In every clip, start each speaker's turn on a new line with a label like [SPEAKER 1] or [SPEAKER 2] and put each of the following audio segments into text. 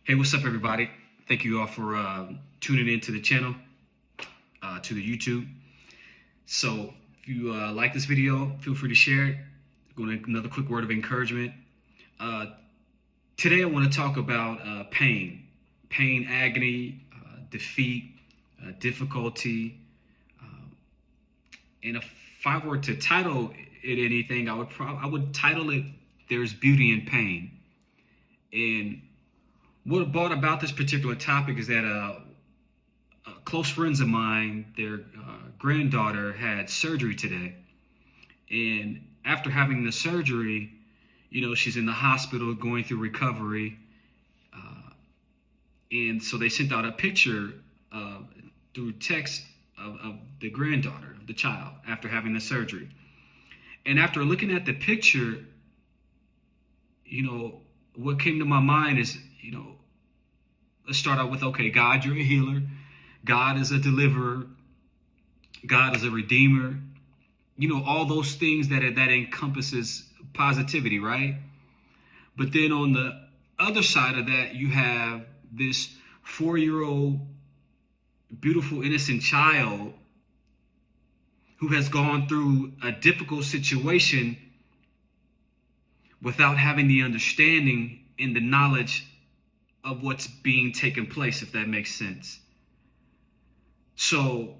[SPEAKER 1] Hey, what's up, everybody? Thank you all for tuning in to the channel, to the YouTube. So if you like this video, feel free to share it. Going to another quick word of encouragement. Today I want to talk about pain, agony, defeat, difficulty. And if I were to title it anything, I would title it "There's Beauty in Pain." And what brought about this particular topic is that close friends of mine, their granddaughter had surgery today. And after having the surgery, she's in the hospital going through recovery. And so they sent out a picture through text of the granddaughter, of the child, after having the surgery. And after looking at the picture, what came to my mind is, let's start out with, okay, God, you're a healer. God is a deliverer. God is a redeemer. All those things that encompasses positivity, right? But then on the other side of that, you have this 4-year-old, beautiful, innocent child who has gone through a difficult situation without having the understanding and the knowledge of what's being taken place, if that makes sense. So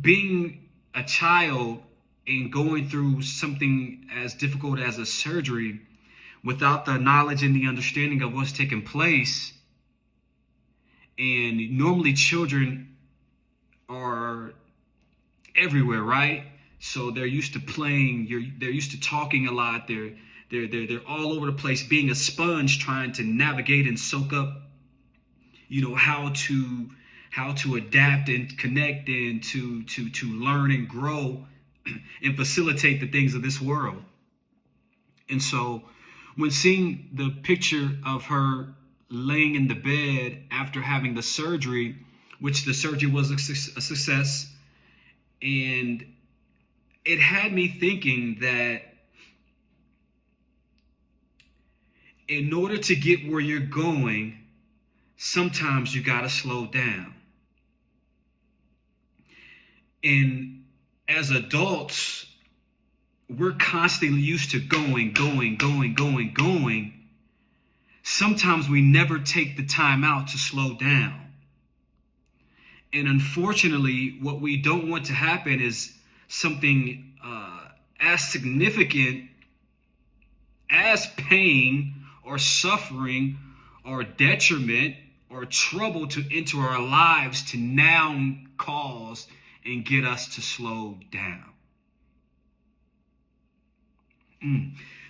[SPEAKER 1] being a child and going through something as difficult as a surgery without the knowledge and the understanding of what's taking place, and normally children are everywhere, right? So they're used to playing, they're used to talking a lot, they're all over the place, being a sponge, trying to navigate and soak up, how to adapt and connect and to learn and grow and facilitate the things of this world. And so when seeing the picture of her laying in the bed after having the surgery, which the surgery was a success, and it had me thinking that in order to get where you're going, sometimes you got to slow down. And as adults, we're constantly used to going. Sometimes we never take the time out to slow down. And unfortunately, what we don't want to happen is something as significant as pain or suffering or detriment or trouble to enter our lives to now cause and get us to slow down.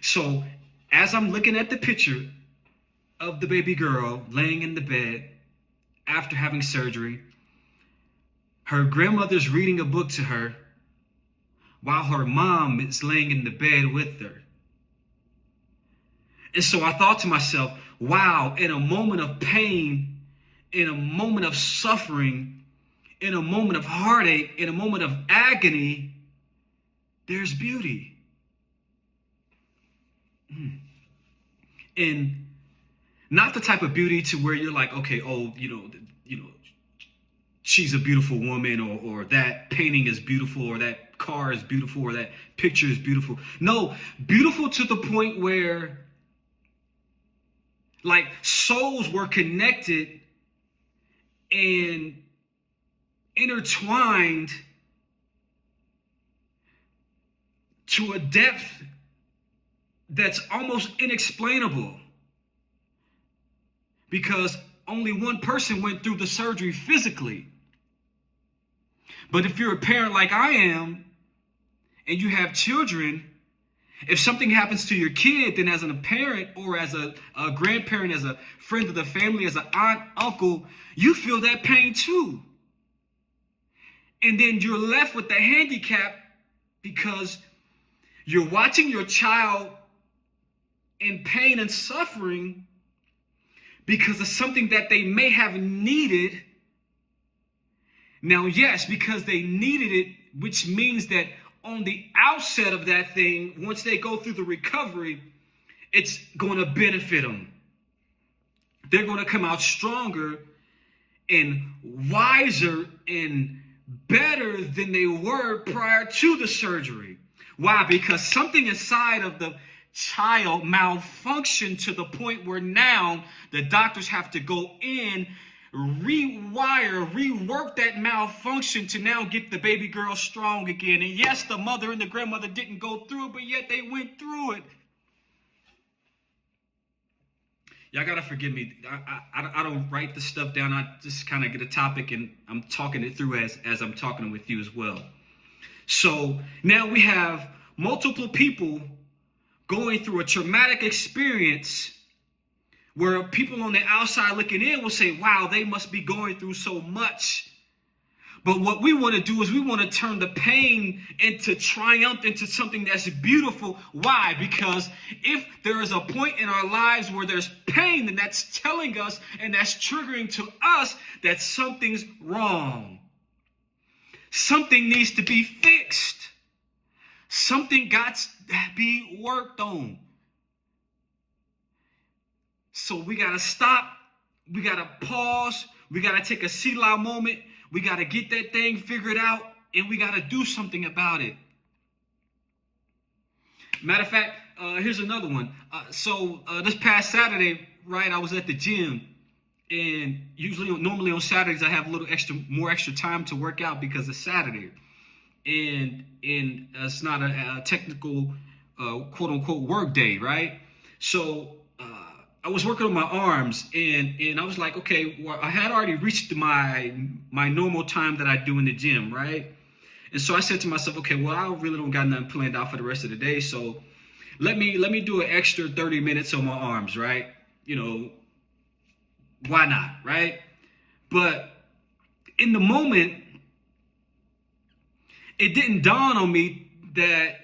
[SPEAKER 1] So as I'm looking at the picture of the baby girl laying in the bed after having surgery, her grandmother's reading a book to her while her mom is laying in the bed with her. And so I thought to myself, wow, in a moment of pain, in a moment of suffering, in a moment of heartache, in a moment of agony, there's beauty. And not the type of beauty to where you're like, okay, she's a beautiful woman, or that painting is beautiful, or that car is beautiful, or that picture is beautiful. No, beautiful to the point where like souls were connected and intertwined to a depth that's almost inexplainable, because only one person went through the surgery physically. But if you're a parent like I am, and you have children, if something happens to your kid, then as a parent or as a grandparent, as a friend of the family, as an aunt, uncle, you feel that pain too. And then you're left with the handicap because you're watching your child in pain and suffering because of something that they may have needed. Now, yes, because they needed it, which means that on the outset of that thing, once they go through the recovery, it's going to benefit them. they're going to come out stronger and wiser and better than they were prior to the surgery. Why? Because something inside of the child malfunctioned to the point where now the doctors have to go in, rework that malfunction to now get the baby girl strong again. And yes, the mother and the grandmother didn't go through it, but yet they went through it. Y'all gotta forgive me. I don't write the stuff down. I just kind of get a topic and I'm talking it through as I'm talking with you as well. So now we have multiple people going through a traumatic experience where people on the outside looking in will say, wow, they must be going through so much. But what we want to do is we want to turn the pain into triumph, into something that's beautiful. Why? Because if there is a point in our lives where there's pain, then that's telling us and that's triggering to us that something's wrong. Something needs to be fixed. Something got to be worked on. So we got to stop. We got to pause. We got to take a Selah moment. We got to get that thing figured out, and we got to do something about it. Matter of fact, here's another one. So this past Saturday, right, I was at the gym, and normally on Saturdays I have a little more extra time to work out because it's Saturday, and it's not a technical quote unquote work day, right? So I was working on my arms, and I was like, okay, well, I had already reached my normal time that I do in the gym, right? And so I said to myself, okay, well, I really don't got nothing planned out for the rest of the day, so let me do an extra 30 minutes on my arms, right? You know, why not, right? But in the moment, it didn't dawn on me that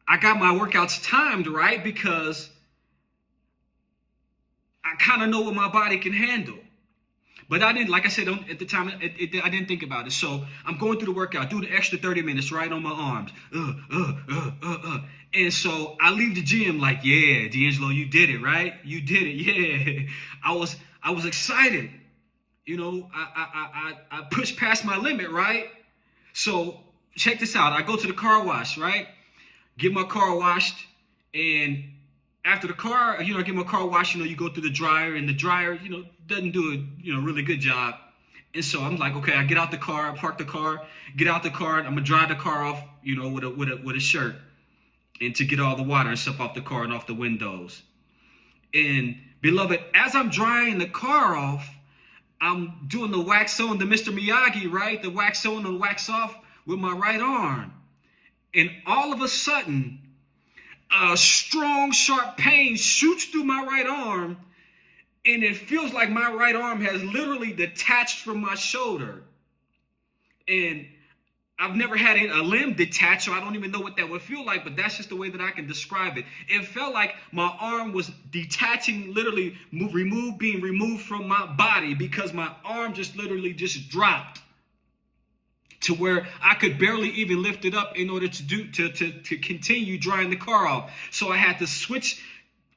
[SPEAKER 1] I got my workouts timed right, because I kind of know what my body can handle. But I didn't, like I said, at the time, I didn't think about it. So I'm going through the workout, do the extra 30 minutes right on my arms. And so I leave the gym like, yeah, D'Angelo, you did it, right? You did it, yeah. I was excited. You know, I pushed past my limit, right? So check this out. I go to the car wash, right? Get my car washed, and after the car, I get my car washed, you go through the dryer, and the dryer, doesn't do a, really good job. And so I'm like, okay, I get out the car, I park the car, get out the car, and I'm gonna dry the car off, with a shirt, and to get all the water and stuff off the car and off the windows. And beloved, as I'm drying the car off, I'm doing the wax on, the Mr. Miyagi, right? The wax on and wax off with my right arm. And all of a sudden, a strong, sharp pain shoots through my right arm, and it feels like my right arm has literally detached from my shoulder. And I've never had a limb detached, so I don't even know what that would feel like, but that's just the way that I can describe it. It felt like my arm was detaching, literally being removed from my body, because my arm just literally just dropped to where I could barely even lift it up in order to continue drying the car off. So I had to switch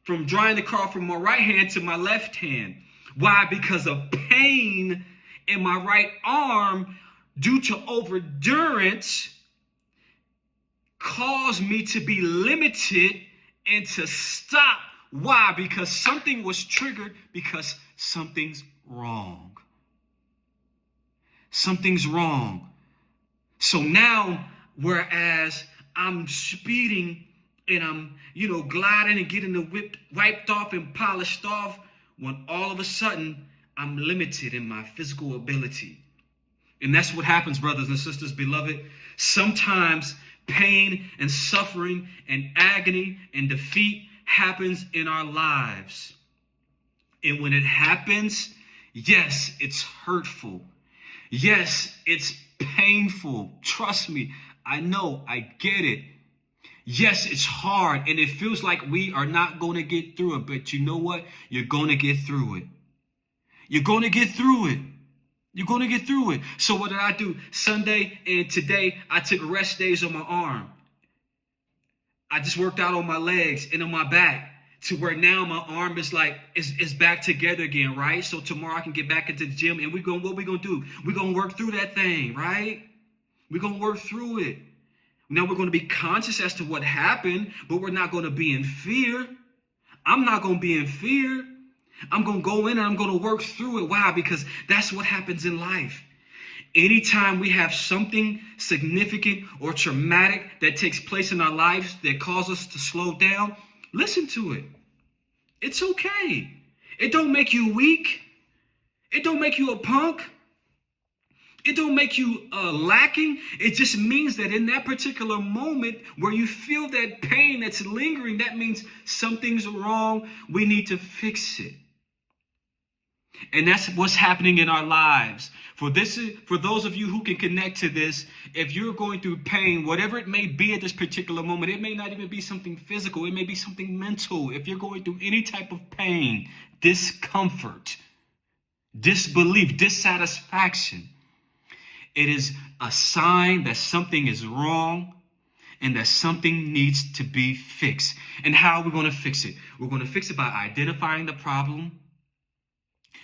[SPEAKER 1] from drying the car from my right hand to my left hand. Why? Because of pain in my right arm due to overendurance caused me to be limited and to stop. Why? Because something was triggered, because something's wrong. Something's wrong. So now, whereas I'm speeding and I'm, gliding and getting the whip wiped off and polished off, when all of a sudden I'm limited in my physical ability. And that's what happens, brothers and sisters, beloved. Sometimes pain and suffering and agony and defeat happens in our lives. And when it happens, yes, it's hurtful. Yes, it's painful. Trust me, I know, I get it. Yes, it's hard, and it feels like we are not going to get through it, but you know what? You're going to get through it. You're going to get through it. You're going to get through it. So what did I do? Sunday and today, I took rest days on my arm. I just worked out on my legs and on my back to where now my arm is like is back together again, right? So tomorrow I can get back into the gym, and what we gonna do? We're gonna work through that thing, right? We're gonna work through it. Now we're gonna be conscious as to what happened, but we're not gonna be in fear. I'm not gonna be in fear. I'm gonna go in and I'm gonna work through it. Why? Because that's what happens in life. Anytime we have something significant or traumatic that takes place in our lives that causes us to slow down, listen to it. It's okay. It don't make you weak. It don't make you a punk. It don't make you lacking. It just means that in that particular moment where you feel that pain that's lingering, that means something's wrong. We need to fix it. And that's what's happening in our lives. For those of you who can connect to this, if you're going through pain, whatever it may be at this particular moment, it may not even be something physical. It may be something mental. If you're going through any type of pain, discomfort, disbelief, dissatisfaction, it is a sign that something is wrong and that something needs to be fixed. And how are we going to fix it? We're going to fix it by identifying the problem.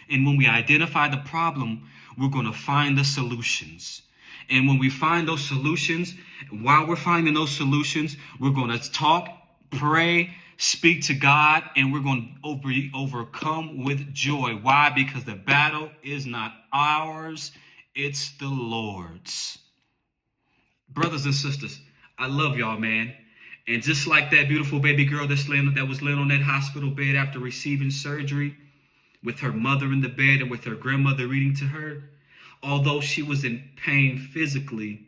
[SPEAKER 1] And when we identify the problem, we're going to find the solutions. And when we find those solutions, while we're finding those solutions, we're going to talk, pray, speak to God, and we're going to overcome with joy. Why? Because the battle is not ours, it's the Lord's. Brothers and sisters, I love y'all, man. And just like that beautiful baby girl that was laying on that hospital bed after receiving surgery, with her mother in the bed and with her grandmother reading to her, although she was in pain physically,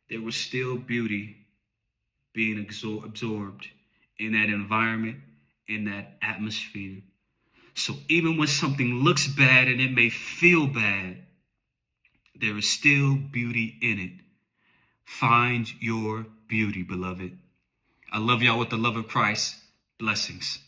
[SPEAKER 1] there was still beauty being absorbed in that environment, in that atmosphere. So even when something looks bad and it may feel bad, there is still beauty in it. Find your beauty, beloved. I love y'all with the love of Christ. Blessings.